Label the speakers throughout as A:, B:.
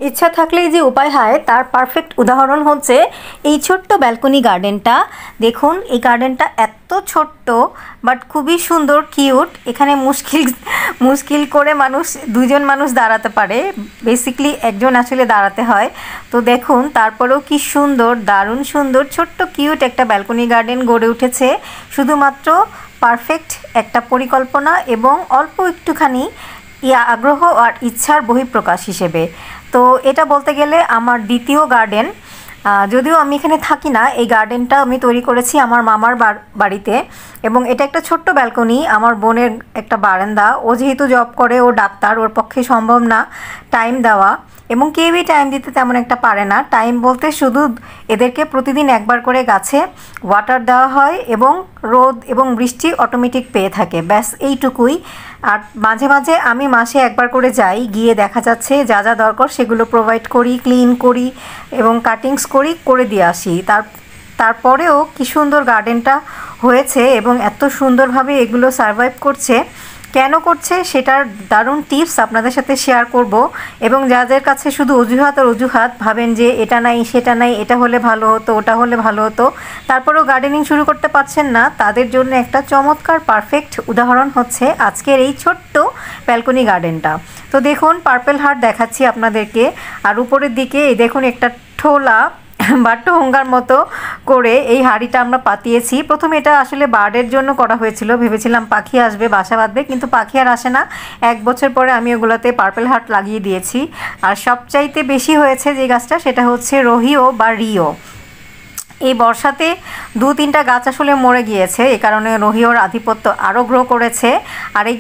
A: ইচ্ছা থাকলেই যে উপায় হয় তার পারফেক্ট উদাহরণ হচ্ছে এই ছোট্ট ব্যালকনি গার্ডেনটা। দেখুন এই গার্ডেনটা এত ছোট্ট বাট খুবই সুন্দর, কিউট। এখানে মুশকিল করে দুজন মানুষ দাঁড়াতে পারে, বেসিকলি একজন আসলে দাঁড়াতে হয়। তো দেখুন তারপরেও কি সুন্দর, দারুণ সুন্দর ছোট্ট কিউট একটা ব্যালকনি গার্ডেন গড়ে উঠেছে শুধুমাত্র পারফেক্ট একটা পরিকল্পনা এবং অল্প একটুখানি আগ্রহ আর ইচ্ছার বহিঃপ্রকাশ হিসেবে। তো এটা বলতে গেলে আমার দ্বিতীয় গার্ডেন। যদিও আমি এখানে থাকি না, এই গার্ডেনটা আমি তৈরি করেছি আমার মামার বাড়িতে। এবং এটা একটা ছোট্ট ব্যালকনি, আমার বোনের একটা বারান্দা। ও যেহেতু জব করে, ও ডাক্তার, ওর পক্ষে সম্ভব না টাইম দেওয়া, এবং কেউই টাইম দিতে তেমন একটা পারে না। টাইম বলতে শুধু এদেরকে প্রতিদিন একবার করে গাছে ওয়াটার দেওয়া হয় এবং রোদ এবং বৃষ্টি অটোমেটিক পেয়ে থাকে, ব্যাস এইটুকুই। আর মাঝে মাঝে আমি মাসে একবার করে যাই, গিয়ে দেখা যাচ্ছে যা যা দরকার সেগুলো প্রোভাইড করি, ক্লিন করি এবং কাটিংস করে দিয়ে আসি। তারপরেও কি সুন্দর গার্ডেনটা হয়েছে এবং এত সুন্দরভাবে এগুলো সারভাইভ করছে। কেন করছে সেটার দারুণ টিপস আপনাদের সাথে শেয়ার করব। এবং যাদের কাছে শুধু অজুহাত আর অজুহাত, ভাবেন যে এটা নাই সেটা নাই, এটা হলে ভালো হতো, ওটা হলে ভালো হতো, তারপরেও গার্ডেনিং শুরু করতে পারছেন না, তাদের জন্য একটা চমৎকার পারফেক্ট উদাহরণ হচ্ছে আজকের এই ছোট্ট ব্যালকনি গার্ডেনটা। তো দেখুন পার্পেল হার্ট দেখাচ্ছি আপনাদেরকে। আর উপরের দিকে এই দেখুন একটা ঠোলা বা টোঙ্গার মতো করে এই হাঁড়িটা আমরা পাতিয়েছি। প্রথমে এটা আসলে বার্ডের জন্য করা হয়েছিল, ভেবেছিলাম পাখি আসবে বাসা বাঁধবে, কিন্তু পাখি আর আসে না। 1 বছর পরে আমি ওগুলোতে পার্পেল হার্ট লাগিয়ে দিয়েছি। আর সবচাইতে বেশি হয়েছে যে গাছটা সেটা হচ্ছে রোহিও বা রিও। এই বর্ষাতে 2-3টা গাছ আসলে মরে গিয়েছে, এই কারণে রোহিওর আধিপত্য আরও গ্রো করেছে। আর এই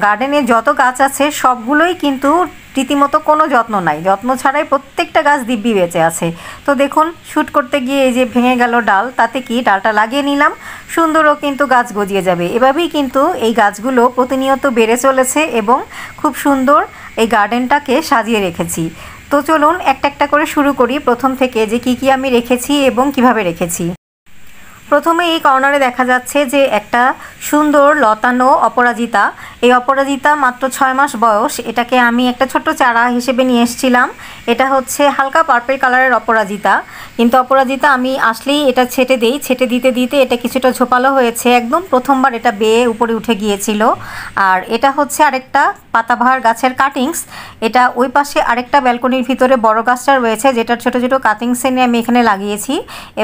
A: গার্ডেনে যত গাছ আছে সবগুলোই কিন্তু রীতিমতো কোনো যত্ন নাই, যত্ন ছাড়াই প্রত্যেকটা গাছ দিব্যি বেঁচে আছে। তো দেখুন শ্যুট করতে গিয়ে এই যে ভেঙে গেল ডাল, তাতে কি ডালটা লাগিয়ে নিলাম, সুন্দরও কিন্তু গাছ গজিয়ে যাবে। এভাবেই কিন্তু এই গাছগুলো প্রতিনিয়ত বেড়ে চলেছে এবং খুব সুন্দর এই গার্ডেনটাকে সাজিয়ে রেখেছি। তো চলুন একটা একটা করে শুরু করি প্রথম থেকে, যে কি আমি রেখেছি এবং কিভাবে রেখেছি। প্রথমে এই কর্নারে দেখা যাচ্ছে যে একটা সুন্দর লতানো অপরাজিতা। এই অপরাজিতা মাত্র 6 মাস বয়স। এটাকে আমি একটা ছোট্ট চারা হিসেবে নিয়ে এসেছিলাম। এটা হচ্ছে হালকা পার্পল কালারের অপরাজিতা, কিন্তু অপরাজিতা আমি আসলেই এটা ছেটে দিই। ছেটে দিতে দিতে এটা কিছুটা ঝোপালো হয়েছে, একদম প্রথমবার এটা বেয়ে উপরে উঠে গিয়েছিল। আর এটা হচ্ছে আরেকটা পাতাবাহার গাছের কাটিংস। এটা ওই পাশে আরেকটা ব্যালকনির ভিতরে বড় গাছটা রয়েছে, যেটার ছোটো ছোটো কাটিংস এনে আমি এখানে লাগিয়েছি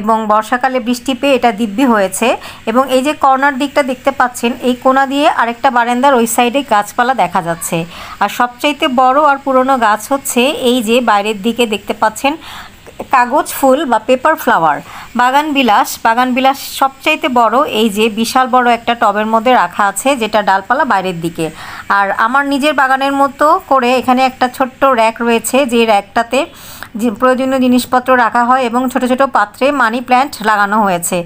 A: এবং বর্ষাকালে বৃষ্টি পেয়ে এটা দিব্যি হয়েছে। এবং এই যে কর্নার দিকটা দেখতে পাচ্ছেন, এই কোণা দিয়ে আরেকটা বারান্দার ওই সাইডে গাছপালা দেখা যাচ্ছে। আর সবচাইতে বড় আর পুরনো গাছ হচ্ছে এই যে বাইরের দিকে দেখতে পাচ্ছেন কাগজ ফুল বা পেপার ফ্লাওয়ার, বাগানবিলাস সবচাইতে বড়। এই যে বিশাল বড় একটা টবের মধ্যে রাখা আছে, যেটা ডালপালা বাইরের দিকে। আর আমার নিজের বাগানের মতো করে এখানে একটা ছোট্ট র্যাক রয়েছে, যে র্যাকটাতে প্রয়োজনীয় জিনিসপত্র রাখা হয় এবং ছোট ছোট পাত্রে মানি প্ল্যান্ট লাগানো হয়েছে।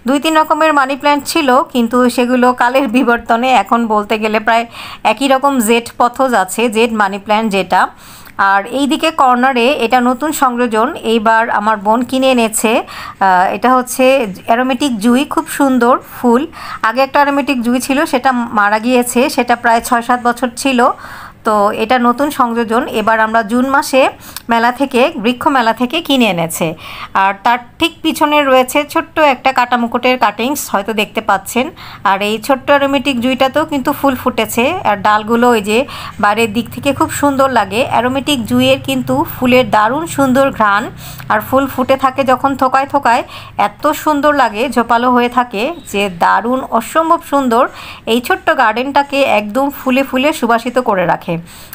A: 2-3 রকমের মানি প্ল্যান্ট ছিল, কিন্তু সেগুলো কালের বিবর্তনে এখন বলতে গেলে প্রায় একই রকম জেড পথজ আছে, জেড মানি প্ল্যান্ট যেটা। আর এই দিকে কর্নারে এটা নতুন সংযোজন, এইবার আমার বোন কিনে এনেছে। এটা হচ্ছে অ্যারোমেটিক জুঁই, খুব সুন্দর ফুল। আগে একটা অ্যারোমেটিক জুঁই ছিল, সেটা মারা গিয়েছে, সেটা প্রায় 6-7 বছর ছিল। তো এটা নতুন সংযোজন, এবার আমরা জুন মাসে বৃক্ষ মেলা থেকে কিনে এনেছে। আর তার ঠিক পিছনে রয়েছে ছোট্ট একটা কাটামুকুটের কাটিংস, হয়তো দেখতে পাচ্ছেন। আর এই ছোট্ট অ্যারোমেটিক জুঁইটাতেও কিন্তু ফুল ফুটেছে, আর ডালগুলো ওই যে বাইরের দিক থেকে খুব সুন্দর লাগে। অ্যারোমেটিক জুঁইয়ের কিন্তু ফুলের দারুণ সুন্দর ঘ্রাণ, আর ফুল ফুটে থাকে যখন থোকায় থোকায় এত সুন্দর লাগে, ঝোপালো হয়ে থাকে, যে দারুণ অসম্ভব সুন্দর। এই ছোট্ট গার্ডেনটাকে একদম ফুলে ফুলে সুবাসিত করে রাখে।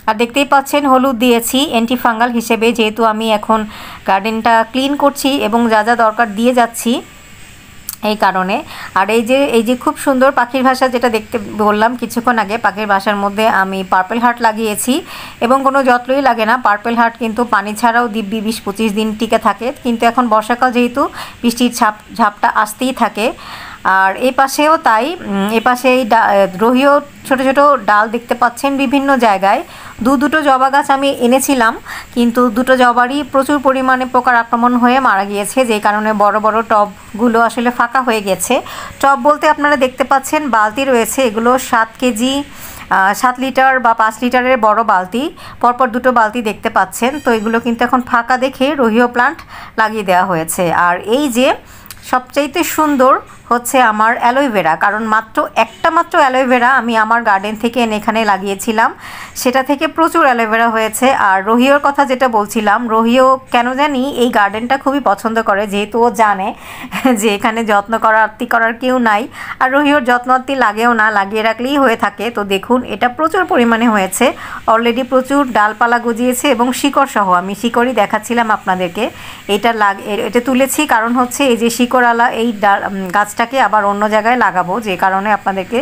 A: আর দেখতেই পাচ্ছেন হলুদ দিয়েছি অ্যান্টিফাঙ্গাল হিসেবে, যেহেতু আমি এখন গার্ডেনটা ক্লিন করছি এবং যা যা দরকার দিয়ে যাচ্ছি এই কারণে। আর এই যে খুব সুন্দর পাখির ভাষা, যেটা দেখতে বললাম কিছুক্ষণ আগে, পাখির ভাষার মধ্যে আমি পার্পেল হার্ট লাগিয়েছি এবং কোনো যত্নই লাগে না। পার্পেল হার্ট কিন্তু পানি ছাড়াও দিব্যি 20-25 দিন টিকে থাকে, কিন্তু এখন বর্ষাকাল যেহেতু বৃষ্টির ঝাপটা আসতেই থাকে। আর এই পাশেও তাই, এ পাশে এই রোহিও ছোট ছোট ডাল দেখতে পাচ্ছেন বিভিন্ন জায়গায়। দুটো জবা গাছ আমি এনেছিলাম, কিন্তু দুটো জবারই প্রচুর পরিমাণে পোকার আক্রমণ হয়ে মারা গিয়েছে, যেই কারণে বড় বড় টবগুলো আসলে ফাঁকা হয়ে গেছে। টব বলতে আপনারা দেখতে পাচ্ছেন বালতি রয়েছে, এগুলো 7 কেজি 7 লিটার বা 5 লিটারের বড় বালতি, পরপর দুটো বালতি দেখতে পাচ্ছেন। তো এগুলো কিন্তু এখন ফাঁকা দেখে রোহিও প্লান্ট লাগিয়ে দেওয়া হয়েছে। আর এই যে সবচাইতে সুন্দর হচ্ছে আমার অ্যালোভেরা, কারণ মাত্র অ্যালোভেরা আমি আমার গার্ডেন থেকে এনে এখানে লাগিয়েছিলাম, সেটা থেকে প্রচুর অ্যালোভেরা হয়েছে। আর রোহিওর কথা যেটা বলছিলাম, রোহিও কেন জানি এই গার্ডেনটা খুবই পছন্দ করে, যেহেতু ও জানে যে এখানে যত্ন করার কেউ নাই, আর রোহিওর যত্ন লাগেও না, লাগিয়ে রাখলেই হয়ে থাকে। তো দেখুন এটা প্রচুর পরিমাণে হয়েছে, অলরেডি প্রচুর ডালপালা গজিয়েছে এবং শিকড় সহ। আমি শিকড়ই দেখাচ্ছিলাম আপনাদেরকে, এটা তুলেছি কারণ হচ্ছে এই যে শিকড়ওয়ালা এই গাছটাকে আবার অন্য জায়গায় লাগাবো, যে কারণে আপনাদেরকে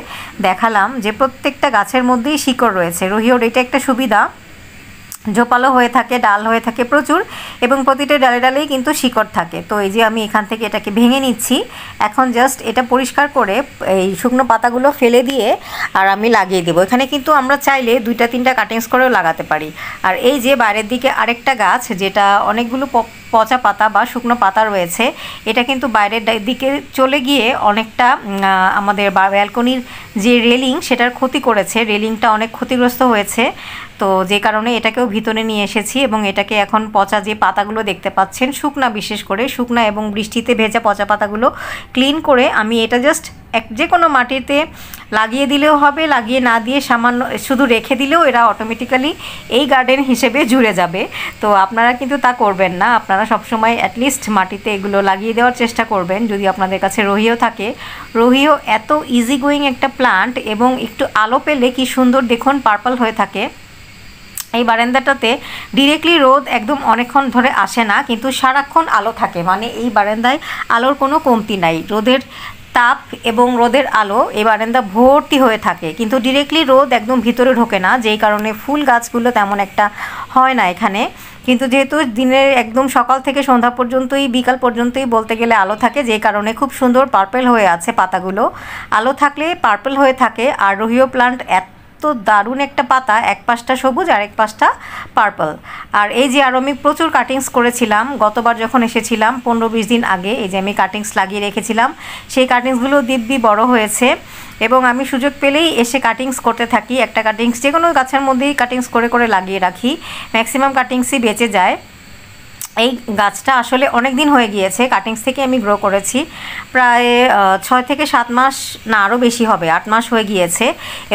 A: দেখালাম যে প্রত্যেকটা গাছের মধ্যেই শিকড় রয়েছে। রোহিওর এটা একটা সুবিধা, ঝোপালো হয়ে থাকে, ডাল হয়ে থাকে প্রচুর, এবং প্রতিটা ডালে ডালেই কিন্তু শিকড় থাকে। তো এই যে আমি এখান থেকে এটাকে ভেঙে নিচ্ছি, এখন জাস্ট এটা পরিষ্কার করে এই শুকনো পাতাগুলো ফেলে দিয়ে আর আমি লাগিয়ে দেবো। এখানে কিন্তু আমরা চাইলে 2-3টা কাটিংস করেও লাগাতে পারি। আর এই যে বাইরের দিকে আরেকটা গাছ, যেটা অনেকগুলো পচা পাতা বা শুকনো পাতা রয়েছে, এটা কিন্তু বাইরের দিকে চলে গিয়ে অনেকটা আমাদের ব্যালকনির যে রেলিং সেটার ক্ষতি করেছে, রেলিংটা অনেক ক্ষতিগ্রস্ত হয়েছে। তো যে কারণে এটাকেও ভিতরে নিয়ে এসেছি এবং এটাকে এখন পচা যে পাতাগুলো দেখতে পাচ্ছেন, শুকনা, বিশেষ করে শুকনা এবং বৃষ্টিতে ভেজা পচা পাতাগুলো ক্লিন করে আমি এটা জাস্ট যে কোনো মাটিতে লাগিয়ে দিলেও হবে, লাগিয়ে না দিয়ে সামান্য শুধু রেখে দিলেও এরা অটোমেটিক্যালি এই গার্ডেন হিসেবে জুড়ে যাবে। তো আপনারা কিন্তু তা করবেন না, আপনারা সবসময় অ্যাটলিস্ট মাটিতে এগুলো লাগিয়ে দেওয়ার চেষ্টা করবেন যদি আপনাদের কাছে রোহিও থাকে। রোহিও এত ইজি গোয়িং একটা প্লান্ট, এবং একটু আলো পেলে কি সুন্দর দেখুন পার্পল হয়ে থাকে। এই বারান্দাটাতে ডিরেক্টলি রোদ একদম অনেকক্ষণ ধরে আসে না, কিন্তু সারাক্ষণ আলো থাকে, মানে এই বারান্দায় আলোর কোনো কমতি নাই। রোদের তাপ এবং রোদের আলো এই বারান্দা ভর্তি হয়ে থাকে, কিন্তু ডিরেক্টলি রোদ একদম ভিতরে ঢোকে না, যেই কারণে ফুল গাছগুলো তেমন একটা হয় না এখানে। কিন্তু যেহেতু দিনের একদম সকাল থেকে সন্ধ্যা পর্যন্তই, বিকাল পর্যন্তই বলতে গেলে আলো থাকে, যে কারণে খুব সুন্দর পার্পল হয়ে আছে পাতাগুলো। আলো থাকলে পার্পল হয়ে থাকে। আর রোহিও প্লান্ট তো দারুণ একটা পাতা, এক পাশটা সবুজ আর এক পাশটা পার্পল। আর এই যে আরও আমি প্রচুর কাটিংস করেছিলাম গতবার যখন এসেছিলাম 15-20 দিন আগে, এই যে আমি কাটিংস লাগিয়ে রেখেছিলাম, সেই কাটিংসগুলো দিব্যি বড় হয়েছে এবং আমি সুযোগ পেলেই এসে কাটিংস করতে থাকি। একটা কাটিংস যে কোনো গাছের মধ্যেই কাটিংস করে করে লাগিয়ে রাখি, ম্যাক্সিমাম কাটিংসই বেঁচে যায়। এই গাছটা আসলে অনেক দিন হয়ে গিয়েছে, কাটিংস থেকে আমি গ্রো করেছি প্রায় 6 থেকে 7 মাস, না আরও বেশি হবে, 8 মাস হয়ে গিয়েছে।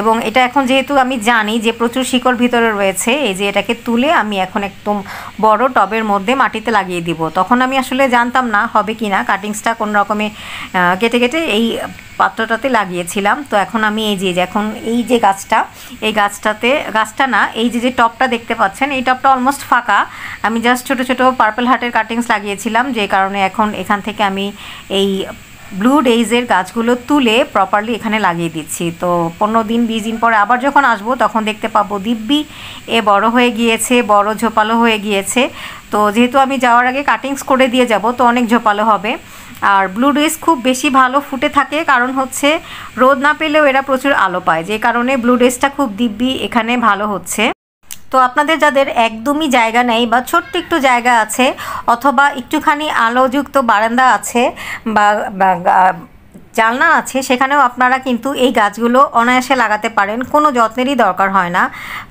A: এবং এটা এখন যেহেতু আমি জানি যে প্রচুর শিকড় ভিতরে রয়েছে, এই যে এটাকে তুলে আমি এখন একদম বড় টবের মধ্যে মাটিতে লাগিয়ে দিব। তখন আমি আসলে জানতাম না হবে কি না, কাটিংসটা কোন রকমে কেটে কেটে এই পাত্রটাতে লাগিয়েছিলাম। তো এখন আমি এই যে গাছটা না, এই যে টবটা দেখতে পাচ্ছেন, এই টবটা অলমোস্ট ফাঁকা, আমি জাস্ট ছোটো ছোটো পার্পল হার্টের কাটিংস লাগিয়েছিলাম, যে কারণে এখন এখান থেকে আমি এই ব্লু ডেইজের গাছগুলো তুলে প্রপারলি এখানে লাগিয়ে দিচ্ছি। তো 15-20 দিন পরে আবার যখন আসবো তখন দেখতে পাবো দিব্যি এ বড় হয়ে গিয়েছে, বড় ঝোপালো হয়ে গিয়েছে। তো যেহেতু আমি যাওয়ার আগে কাটিংস করে দিয়ে যাব, তো অনেক ঝোপালো হবে। আর ব্লু ডেইজ খুব বেশি ভালো ফুটে থাকে, কারণ হচ্ছে রোদ না পেলেও এরা প্রচুর আলো পায়, যে কারণে ব্লু ডেইজটা খুব দিব্যি এখানে ভালো হচ্ছে। তো আপনাদের যাদের একদমই জায়গা নেই বা ছোট্ট একটু জায়গা আছে, অথবা একটুখানি আলোযুক্ত বারান্দা আছে বা জানলা আছে, সেখানেও আপনারা কিন্তু এই গাছগুলো অনায়াসে লাগাতে পারেন, কোনো যত্নেরই দরকার হয় না।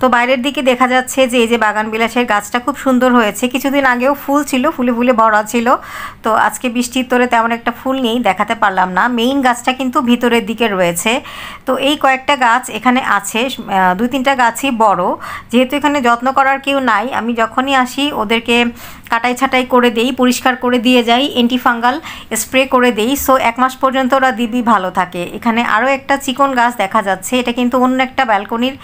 A: তো বাইরের দিকে দেখা যাচ্ছে যে এই যে বাগান বিলাসের গাছটা খুব সুন্দর হয়েছে, কিছুদিন আগেও ফুল ছিল, ফুলে ফুলে ভরা ছিল। তো আজকে বৃষ্টির তোরে তেমন একটা ফুল নেই, দেখাতে পারলাম না। মেইন গাছটা কিন্তু ভিতরের দিকে রয়েছে। তো এই কয়েকটা গাছ এখানে আছে, 2-3টা গাছই বড়, যেহেতু এখানে যত্ন করার কেউ নাই, আমি যখনই আসি ওদেরকে কাটাই ছাটাই করে দেই, পরিষ্কার করে দিয়ে যাই, অ্যান্টিফাঙ্গাল স্প্রে করে দেই। সো 1 মাস পর্যন্ত ওরা দিব্যি ভালো থাকে। এখানে আরও একটা চিকন গাছ দেখা যাচ্ছে, এটা কিন্তু অন্য একটা ব্যালকনির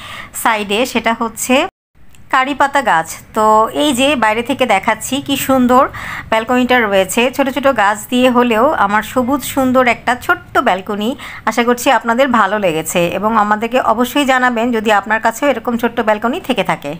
A: সাইডে, সেটা হচ্ছে কারি পাতা গাছ। তো এই যে বাইরে থেকে দেখাচ্ছি কি সুন্দর ব্যালকনিটা রয়েছে, ছোট ছোট গাছ দিয়ে হলেও আমার সবুজ সুন্দর একটা ছোট্ট ব্যালকনি। আশা করছি আপনাদের ভালো লেগেছে এবং আমাদেরকে অবশ্যই জানাবেন যদি আপনার কাছেও এরকম ছোট্ট ব্যালকনি থেকে থাকে।